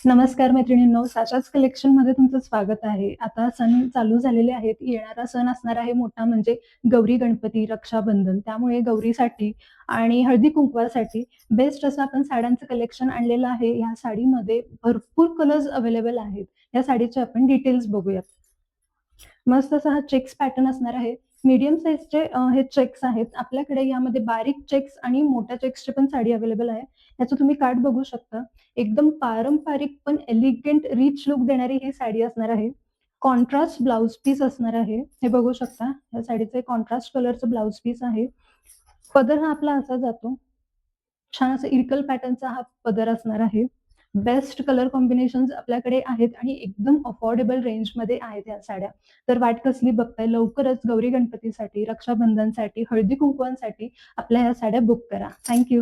नमस्कार मैत्रिणींनो, साशाच कलेक्शनमध्ये तुमचं स्वागत आहे. आता सण चालू झालेले आहेत. येणारा सण असणार आहे मोठा म्हणजे गौरी गणपती, रक्षाबंधन. त्यामुळे गौरीसाठी आणि हळदी-कुंकवासाठी बेस्ट असं आपण साड्यांचं कलेक्शन आणलेलं आहे. ह्या साडीमध्ये भरपूर कलर्स अवेलेबल आहेत. या साडीचे आपण डिटेल्स बघूयात. मस्त असा हा चेक्स पॅटर्न असणार आहे. मीडियम साइजचे हे चेक्स आहेत. आपल्याकडे यामध्ये बारीक चेक्स आणि मोठ्या चेक्सची पण साडी अवेलेबल आहे. याचं तुम्ही काठ बघू शकता. एकदम पारंपरिक पण एलिगंट रिच लुक देणारी ही साडी असणार आहे. कॉन्ट्रास्ट ब्लाउज पीस असणार आहे. हे बघू शकता. या साडीचे कॉन्ट्रास्ट कलरचं ब्लाउज पीस आहे. पदर हा आपला असा जातो. छान असं इरकल पॅटर्नचा हा पदर असणार आहे. बेस्ट कलर कॉम्बिनेशन्स आपल्याकडे आहेत आणि एकदम अफोर्डेबल रेंजमध्ये आहेत ह्या साड्या. तर वाट कसली बघताय? लवकरच गौरी गणपतीसाठी, रक्षाबंधनसाठी, हळदी-कुंकवासाठी आपल्या ह्या साड्या बुक करा. थँक